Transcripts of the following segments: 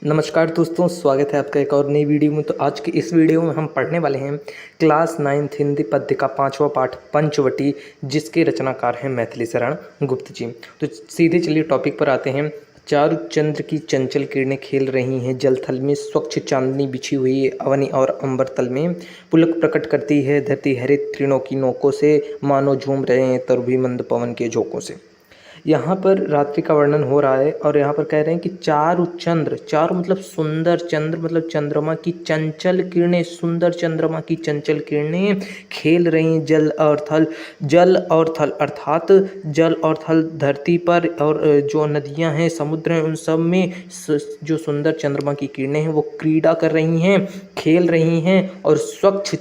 नमस्कार दोस्तों, स्वागत है आपका एक और नई वीडियो में। तो आज की इस वीडियो में हम पढ़ने वाले हैं क्लास 9th हिंदी पद्य का 5वां पाठ पंचवटी, जिसके रचनाकार हैं मैथिली शरण गुप्त जी। तो सीधे चलिए टॉपिक पर आते हैं। चारु चंद्र की चंचल किरणें खेल रही हैं जलथल में, स्वच्छ चांदनी बिछी हुई है अवनी और अंबर तल में। पुलक प्रकट करती है धरती हरित तृणों की नोकों से, मानो झूम रहे हैं तरु मंद पवन के झोंकों से। यहाँ पर रात्रि का वर्णन हो रहा है और यहाँ पर कह रहे हैं कि चारु चंद्र, चारु मतलब सुंदर, चंद्र मतलब चंद्रमा की चंचल किरणें, सुंदर चंद्रमा की चंचल किरणें खेल रही जल और थल। जल और थल अर्थात जल और थल धरती पर, और जो नदियाँ हैं, समुद्र हैं, उन सब में जो सुंदर चंद्रमा की किरणें हैं वो क्रीड़ा कर रही हैं, खेल रही हैं। और स्वच्छ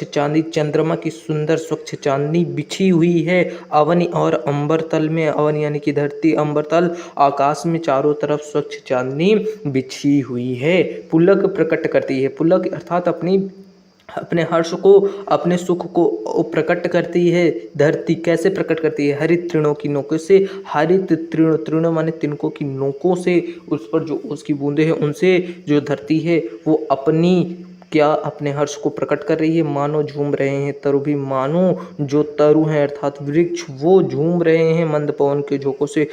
चांदी चंद्रमा की सुंदर स्वच्छ चांदनी बिछी हुई है अवनी और अंबर तल में। अवन यानी कि धरती, अंबर तल आकाश में चारों तरफ स्वच्छ चांदनी बिछी हुई है। पुलक प्रकट करती है, पुलक अर्थात अपने हर्ष को, अपने सुख को प्रकट करती है। धरती कैसे प्रकट करती है? हरित तृणों की नोकों से। हरित तृण माने तिनकों की नोकों से, उस पर जो उसकी बूंदे हैं उनसे जो धरती है वो अपने हर्ष को प्रकट कर रही है। मानो झूम रहे हैं तरु भी, मानो जो तरु हैं अर्थात वृक्ष वो झूम रहे हैं मंद पवन के झोंकों से।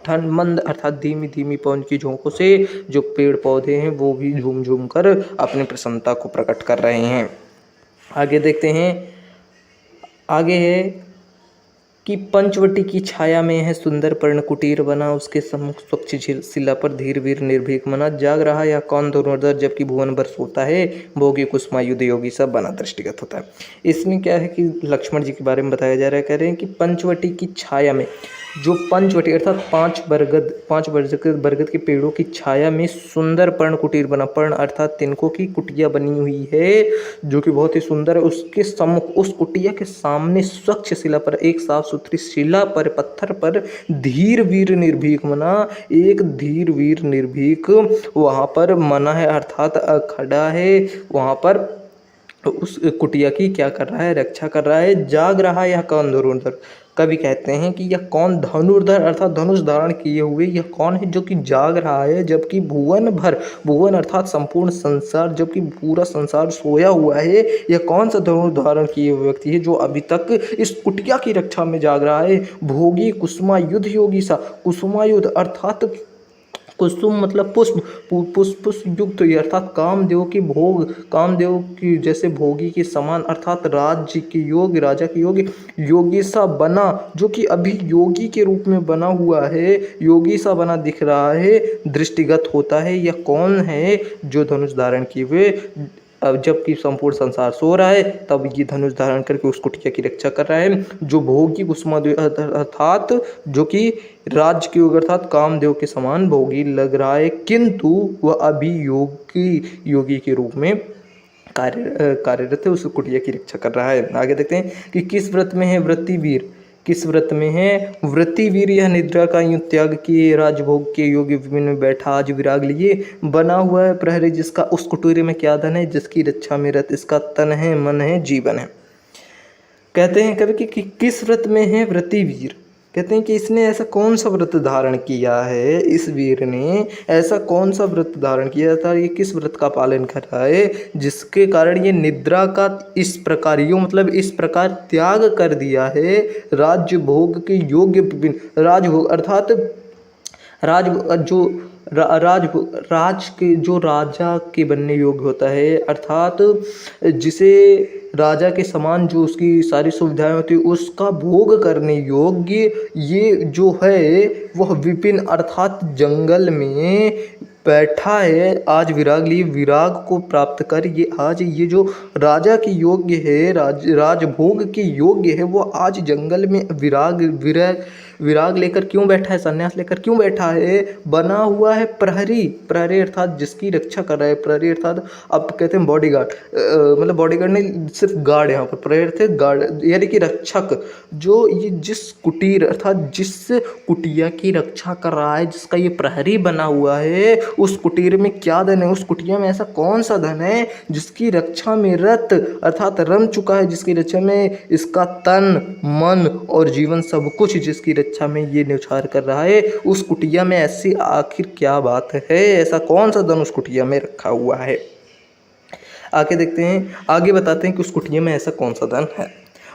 ठंड मंद अर्थात धीमी धीमी पवन की झोंकों से जो पेड़ पौधे हैं वो भी झूम झूम कर अपनी प्रसन्नता को प्रकट कर रहे हैं। आगे देखते हैं। आगे है कि पंचवटी की छाया में है सुंदर पर्ण कुटीर बना, उसके सम्मुख स्वच्छ शिला पर धीर वीर निर्भीक मना। जाग रहा या कौन धनुर्धर जबकि भुवन भर सोता है, भोगी कुसुमायुध योगी सब बना दृष्टिगत होता है। इसमें क्या है कि लक्ष्मण जी के बारे में बताया जा रहा है। कह रहे हैं कि पंचवटी की छाया में, जो पंचवटी अर्थात पांच बरगद के पेड़ों की छाया में सुंदर पर्ण कुटीर बना। पर्ण अर्थात तिनकों की कुटिया बनी हुई है जो कि बहुत ही सुंदर है। उसके सम्मुख, उस कुटिया के सामने स्वच्छ शिला पर, एक साफ सुथरी शिला पर, पत्थर पर धीर वीर निर्भीक मना, एक धीर वीर निर्भीक वहां पर मना है अर्थात खड़ा है वहां पर। उस कुटिया की क्या कर रहा है? रक्षा कर रहा है। जाग रहा है यह कौन धनुर्धर? कवि कहते हैं कि यह कौन धनुर्धर अर्थात धनुष धारण किए हुए यह कौन है जो कि जाग रहा है जबकि भुवन भर, भुवन अर्थात संपूर्ण संसार, जबकि पूरा संसार सोया हुआ है। यह कौन सा धनुष धारण किए हुए व्यक्ति है जो अभी तक इस कुटिया की रक्षा में जाग रहा है? भोगी कुसुमायुध योगी सा। कुसुमायुध अर्थात कुसुम मतलब पुष्प, पुष्प युक्त अर्थात कामदेव की भोग, कामदेव की जैसे भोगी के समान अर्थात राज्य के योग, राजा के योग, योगी सा बना, जो कि अभी योगी के रूप में बना हुआ है, योगी सा बना दिख रहा है, दृष्टिगत होता है। यह कौन है जो धनुष धारण किए हुए, अब जबकि संपूर्ण संसार सो रहा है तब ये धनुष धारण करके उस कुटिया की रक्षा कर रहा है। जो भोगी कुसुमायुध अर्थात जो कि राज्य के योग अर्थात कामदेव के समान भोगी लग रहा है, किंतु वह अभी योगी के रूप में कार्यरत है, उस कुटिया की रक्षा कर रहा है। आगे देखते हैं कि किस व्रत में है व्रतिवीर, किस व्रत में है व्रतिवीर? यह निद्रा का यूं त्याग किए राजभोग के योगी विपिन में बैठा आज विराग लिए। बना हुआ है प्रहरी जिसका उस कुटीर में क्या धन है, जिसकी रक्षा में रत इसका तन है, मन है, जीवन है। कहते हैं कभी कि किस व्रत में है व्रतिवीर? कहते हैं कि इसने ऐसा कौन सा व्रत धारण किया है, इस वीर ने ऐसा कौन सा व्रत धारण किया था, ये किस व्रत का पालन कर रहा है जिसके कारण ये निद्रा का इस प्रकार, यूँ मतलब इस प्रकार त्याग कर दिया है राज्य भोग के योग्य विपिन। राजभोग अर्थात राज के जो राजा के बनने योग्य होता है अर्थात जिसे राजा के समान जो उसकी सारी सुविधाएं होती है उसका भोग करने योग्य ये जो है वह विपिन अर्थात जंगल में बैठा है आज विराग लिए। विराग को प्राप्त कर ये आज ये जो राजा की योग्य है, राजभोग के योग्य है, वो आज जंगल में विराग लेकर क्यों बैठा है, संन्यास लेकर क्यों बैठा है? बना हुआ है प्रहरी, प्रहरी अर्थात जिसकी रक्षा कर रहा है। प्रहरी अर्थात अब कहते हैं बॉडीगार्ड, मतलब बॉडीगार्ड नहीं सिर्फ गार्ड, यहाँ पर प्रहरी थे गार्ड यानी कि रक्षक। जो ये जिस कुटीर अर्थात जिस कुटिया की रक्षा कर रहा है, जिसका ये प्रहरी बना हुआ है, उस कुटीर में क्या धन है, उस कुटिया में ऐसा कौन सा धन है जिसकी रक्षा में रत अर्थात रम चुका है, जिसकी रक्षा में इसका तन मन और जीवन सब कुछ जिसकी इच्छा में ये न्यौछावर कर रहा है। उस कुटिया में ऐसी आखिर क्या बात है, ऐसा कौन सा धन उस कुटिया में रखा हुआ है। आगे देखते हैं, आगे बताते हैं कि उस कुटिया में ऐसा कौन सा धन है।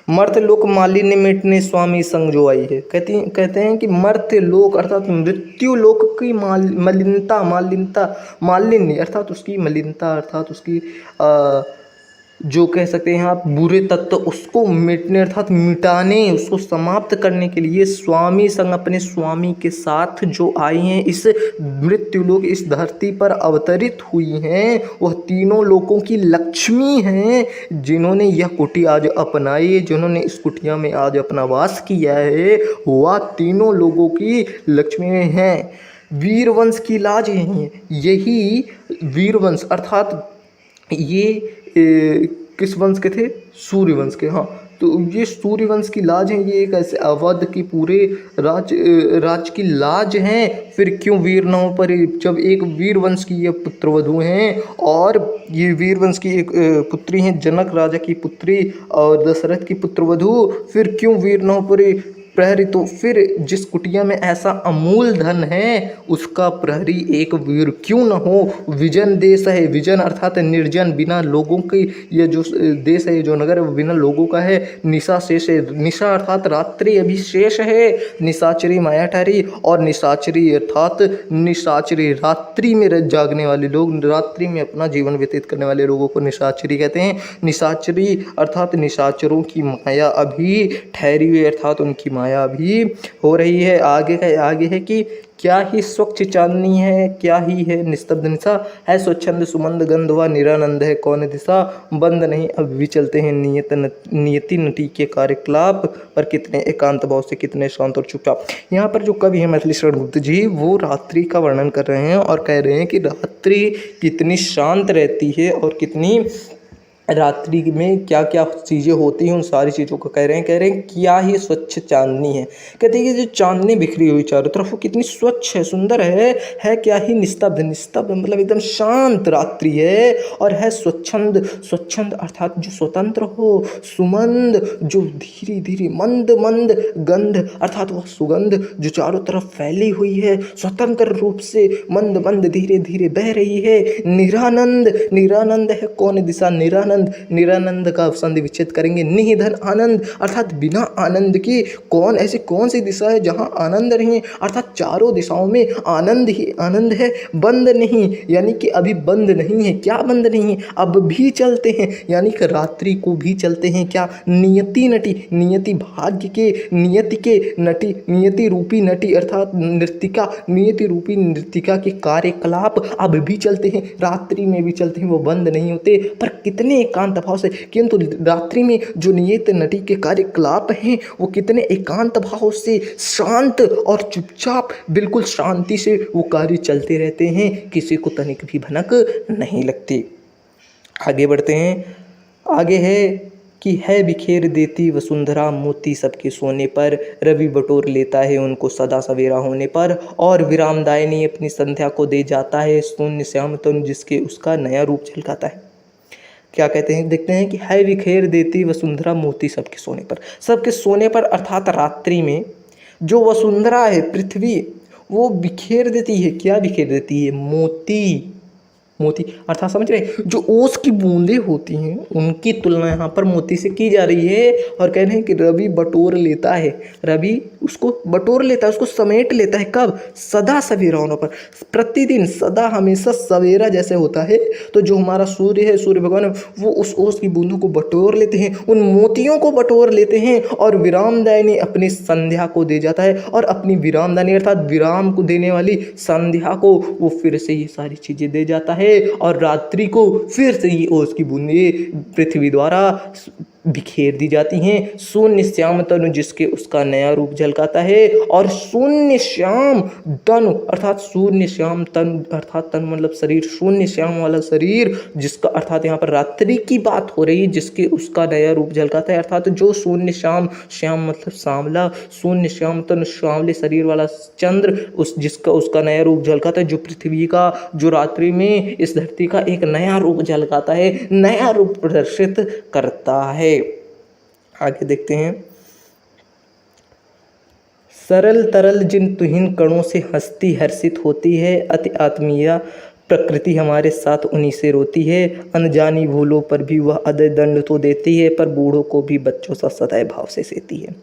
मर्त्यलोक मालिन्य मिटने स्वामी संग जो आई है। कहते हैं कि मर्त्यलोक अर्थात मृत्यु लोक की मालिन्य अर्थात उसकी मलिनता अर्थात उसकी जो कह सकते हैं आप बुरे तत्व उसको मिटने अर्थात मिटाने, उसको समाप्त करने के लिए स्वामी संग अपने स्वामी के साथ जो आई हैं, इस मृत्युलोक इस धरती पर अवतरित हुई हैं, वह तीनों लोकों की लक्ष्मी हैं, जिन्होंने यह कुटी आज अपनाई, जिन्होंने इस कुटिया में आज अपना वास किया है, वह तीनों लोगों की लक्ष्मी हैं। वीरवंश की लाज यही वीरवंश अर्थात ये किस वंश के थे, सूर्यवंश के। हाँ, तो ये सूर्यवंश की लाज है, ये एक ऐसे अवध की पूरे राज की लाज हैं। फिर क्यों वीर न हो पर, जब एक वीरवंश की ये पुत्रवधू हैं और ये वीरवंश की एक पुत्री हैं, जनक राजा की पुत्री और दशरथ की पुत्रवधू, फिर क्यों वीर न हो पर प्रहरी। तो फिर जिस कुटिया में ऐसा अमूल धन है उसका प्रहरी एक वीर क्यों न हो। विजन देश है, विजन अर्थात निर्जन, बिना लोगों की ये जो देश है, जो नगर है बिना लोगों का है। निशा शेष है, निशा अर्थात रात्रि अभी शेष है, निशाचरी माया ठहरी, और निशाचरी अर्थात निशाचरी रात्रि में जागने वाले लोग, रात्रि में अपना जीवन व्यतीत करने वाले लोगों को निशाचरी कहते हैं। निशाचरी अर्थात निशाचरों की माया अभी ठहरी हुई अर्थात उनकी माया भी हो रही है। आगे है कि क्या ही स्वच्छ चांदनी है, क्या ही है निस्तब्ध निशा, है स्वच्छंद सुमंद गंधवा निरानंद है कौन दिशा, बंद नहीं अब भी चलते हैं नियति नटी के कार्यकलाप, पर कितने एकांत भाव से, कितने शांत और चुपचाप। यहाँ पर जो कवि है मैथिली शरण गुप्त जी, वो रात्रि का वर्णन कर रहे हैं और कह रहे हैं कि रात्रि कितनी शांत रहती है और कितनी रात्रि में क्या क्या चीज़ें होती हैं, उन सारी चीज़ों को कह रहे हैं क्या ही स्वच्छ चांदनी है। कहते हैं कि जो चांदनी बिखरी हुई चारों तरफ वो कितनी स्वच्छ है, सुंदर है क्या ही निस्तब्ध, निस्तब्ध मतलब एकदम शांत रात्रि है, और है स्वच्छंद, स्वच्छंद अर्थात जो स्वतंत्र हो, सुमंद जो धीरे धीरे, मंद मंद गंध अर्थात वह सुगंध जो चारों तरफ फैली हुई है, स्वतंत्र रूप से मंद मंद धीरे धीरे बह रही है। निरानंद, निरानंद है कौन दिशा, निरानंद, निरानंद का संधि विच्छेद करेंगे, निधन आनंद अर्थात बिना आनंद की ऐसी कौन सी दिशा है जहां आनंद नहीं, अर्थात चारों दिशाओं में आनंद ही आनंद है, बंद नहीं यानी कि अभी बंद नहीं है। क्या बंद नहीं है, अब भी चलते हैं यानी कि रात्रि को भी चलते हैं। क्या नियति नटी, नियति भाग्य के, नियति के नटी, नियति रूपी नटी अर्थात नृतिका, नियति रूपी नृतिका के कार्यकलाप अब भी चलते हैं, रात्रि में भी चलते हैं, वो बंद नहीं होते, पर कितने एकांत भाव से। किंतु रात्रि में जो नियत नटी के कार्यकलाप हैं वो कितने एकांत भाव से, शांत और चुपचाप, बिल्कुल शांति से वो कार्य चलते रहते हैं, किसी को तनिक भी भनक नहीं लगती। आगे बढ़ते हैं, आगे है कि है बिखेर देती वसुंधरा मोती सबके सोने पर, रवि बटोर लेता है उनको सदा सवेरा होने पर, और विरामदायिनी अपनी संध्या को दे जाता है शून्य श्याम तन जिसके उसका नया रूप झलकाता है। क्या कहते हैं, देखते हैं कि है बिखेर देती वसुंधरा मोती सबके सोने पर, सबके सोने पर अर्थात रात्रि में जो वसुंधरा है पृथ्वी वो बिखेर देती है। क्या बिखेर देती है, मोती, मोती अर्थात समझ रहे, जो ओस की बूंदें होती हैं उनकी तुलना यहाँ पर मोती से की जा रही है, और कह रहे हैं कि रवि बटोर लेता है, रवि उसको बटोर लेता है, उसको समेट लेता है। कब, सदा सवेरा होने पर, प्रतिदिन सदा हमेशा सवेरा जैसे होता है, तो जो हमारा सूर्य है, सूर्य भगवान है, वो उस ओस की बूंदों को बटोर लेते हैं, उन मोतियों को बटोर लेते हैं, और विरामदायिनी अपनी संध्या को दे जाता है, और अपनी विरामदायिनी अर्थात विराम को देने वाली संध्या को वो फिर से ये सारी चीज़ें दे जाता है, और रात्रि को फिर से ये ओस की बूंदें पृथ्वी द्वारा बिखेर दी जाती हैं। शून्य श्याम तनु जिसके उसका नया रूप झलकाता है, और शून्य श्याम तनु अर्थात शून्य श्याम तन अर्थात तन मतलब शरीर, शून्य श्याम वाला शरीर जिसका अर्थात यहाँ पर रात्रि की बात हो रही है, जिसके उसका नया रूप झलकाता है, अर्थात जो शून्य श्याम, श्याम मतलब सांवला, शून्य श्याम तनु सांवले शरीर वाला चंद्र उस जिसका उसका नया रूप झलकाता है, जो पृथ्वी का, जो रात्रि में इस धरती का एक नया रूप झलकाता है, नया रूप प्रदर्शित करता है। आगे देखते हैं, सरल तरल जिन तुहिन कणों से हस्ती हर्षित होती है, अति आत्मीय प्रकृति हमारे साथ उन्हीं से रोती है। अनजानी भूलों पर भी वह अदय दंड तो देती है, पर बूढ़ों को भी बच्चों सा सदैव भाव से सेती है।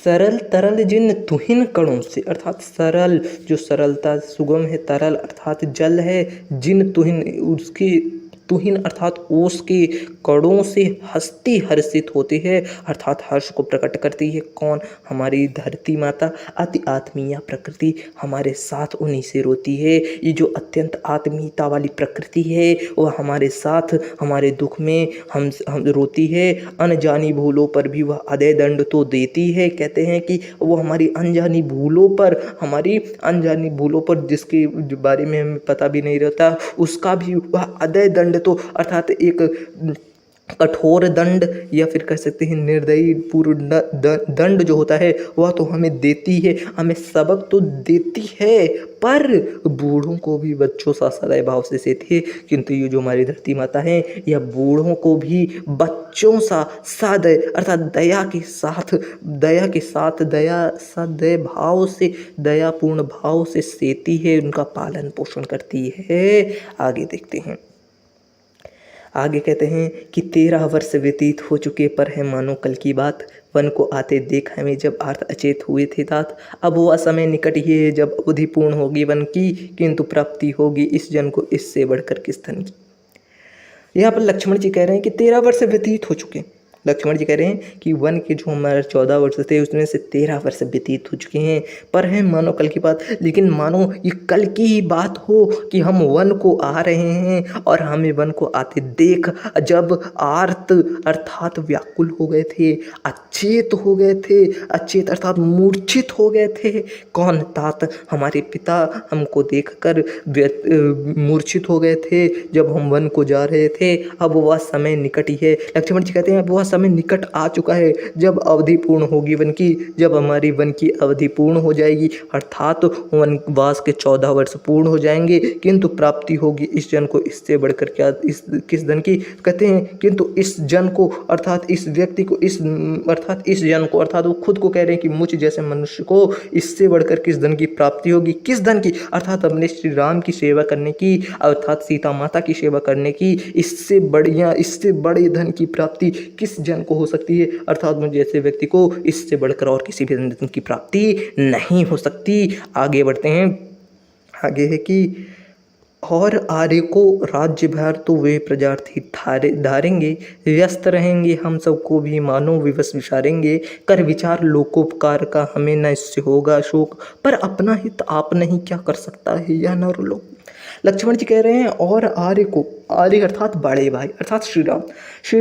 सरल तरल जिन तुहिन कणों से, अर्थात सरल जो सरलता सुगम है, तरल अर्थात जल है, जिन तुहिन उसकी तुहिन अर्थात ओस के कणों से हस्ती हर्षित होती है, अर्थात हर्ष को प्रकट करती है। कौन? हमारी धरती माता। अति आत्मीय प्रकृति हमारे साथ उन्हीं से रोती है। ये जो अत्यंत आत्मीयता वाली प्रकृति है वह हमारे साथ हमारे दुख में हम रोती है। अनजानी भूलों पर भी वह अदय दंड तो देती है। कहते हैं कि वो हमारी अनजानी भूलों पर जिसके बारे में हमें पता भी नहीं रहता, उसका भी वह अदय दंड तो अर्थात एक कठोर दंड या फिर कह सकते हैं निर्दयी पूर्ण दंड जो होता है वह तो हमें देती है, हमें सबक तो देती है, पर बूढ़ों को भी बच्चों सा सदैव भाव से सेती है। किंतु ये जो हमारी धरती माता है यह बूढ़ों को भी बच्चों सा सदैव अर्थात दया के साथ सदैव भाव से दयापूर्ण भाव से सेती है, उनका पालन पोषण करती है। आगे देखते हैं। आगे कहते हैं कि 13 वर्ष व्यतीत हो चुके पर है मानो कल की बात, वन को आते देख हमें जब आर्त अचेत हुए थे तात। अब वह समय निकट ही है जब अवधि पूर्ण होगी वन की, किंतु प्राप्ति होगी इस जन को इससे बढ़कर किस धन की। यहाँ पर लक्ष्मण जी कह रहे हैं कि 13 वर्ष व्यतीत हो चुके। लक्ष्मण जी कह रहे हैं कि वन के जो हमारे 14 वर्ष थे उसमें से 13 वर्ष व्यतीत हो चुके हैं, पर है मानो कल की बात। लेकिन मानो ये कल की ही बात हो कि हम वन को आ रहे हैं और हमें वन को आते देख जब आर्त अर्थात व्याकुल हो गए थे, अचेत हो गए थे, अचेत अर्थात मूर्छित हो गए थे। कौन? तात, हमारे पिता हमको देखकर मूर्छित हो गए थे जब हम वन को जा रहे थे। अब वह समय निकट ही है। लक्ष्मण जी कहते हैं अब वह समय निकट आ चुका है जब अवधि पूर्ण होगी वन की, जब हमारी वन की अवधि पूर्ण हो जाएगी, अर्थात वनवास के 14 वर्ष पूर्ण हो जाएंगे, किंतु प्राप्ति होगी इस जन को इससे बढ़कर क्या, किस धन की। कहते हैं किंतु इस जन को अर्थात इस व्यक्ति को इस जन को अर्थात वो खुद को कह रहे हैं कि मुझ जैसे मनुष्य को इससे बढ़कर किस धन की प्राप्ति होगी। किस धन की? अर्थात अपने श्री राम की सेवा करने की, अर्थात सीता माता की सेवा करने की, इससे बड़े धन की प्राप्ति किस जन को हो सकती है। अर्थात मुझे जैसे व्यक्ति को इससे बढ़कर और किसी भी धन की प्राप्ति नहीं हो सकती। आगे बढ़ते हैं। आगे है कि और आर्य को राज्य भार तो वे प्रजार्थी धारेंगे, व्यस्त रहेंगे हम सबको भी मानो विवश विचारेंगे। कर विचार लोकोपकार का हमें न इससे होगा शोक, पर अपना हित आप नहीं क्या कर सकता है यह नर लोक। लक्ष्मण जी कह रहे हैं और आर्य को, आर्य अर्थात बड़े भाई अर्थात श्री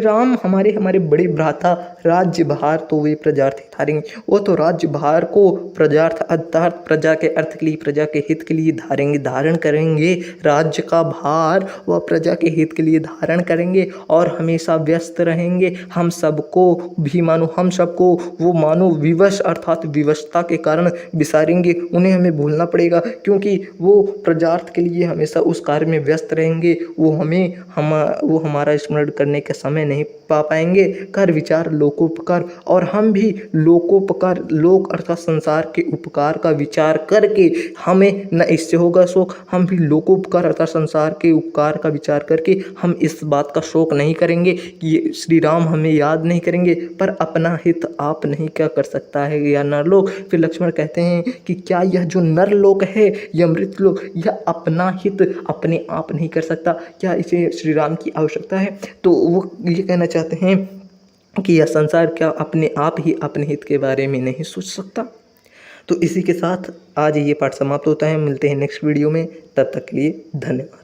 राम हमारे बड़े भ्राता राज्य भार तो वे प्रजार्थी धारेंगे। वो तो राज्य भार को प्रजार्थ अर्थात प्रजा के अर्थ के लिए, प्रजा के हित के लिए धारण करेंगे। राज्य का भार वह प्रजा के हित के लिए धारण करेंगे और हमेशा व्यस्त रहेंगे। हम सबको वो मानो विवश अर्थात विवशता के कारण विसारेंगे, उन्हें हमें भूलना पड़ेगा, क्योंकि वो प्रजार्थ के लिए हमेशा उस कार्य में व्यस्त रहेंगे। वो हमारा स्मरण करने का समय नहीं पा पाएंगे। कर विचार लोकोपकार, और हम भी लोकोपकार, लोक अर्थात संसार के उपकार का विचार करके हमें न इससे होगा शोक। हम भी लोकोपकार अर्थात संसार के उपकार का विचार करके हम इस बात का शोक नहीं करेंगे कि श्री राम हमें याद नहीं करेंगे, पर अपना हित आप नहीं क्या कर सकता है या नरलोक। फिर लक्ष्मण कहते हैं कि क्या यह जो नरलोक है, यह मृतलोक, यह अपना हित अपने आप नहीं कर सकता, क्या इसे श्री राम की आवश्यकता है? तो वो ये कहना चाहते हैं कि यह संसार क्या अपने आप ही अपने हित के बारे में नहीं सोच सकता। तो इसी के साथ आज ये पाठ समाप्त होता है। मिलते हैं नेक्स्ट वीडियो में, तब तक के लिए धन्यवाद।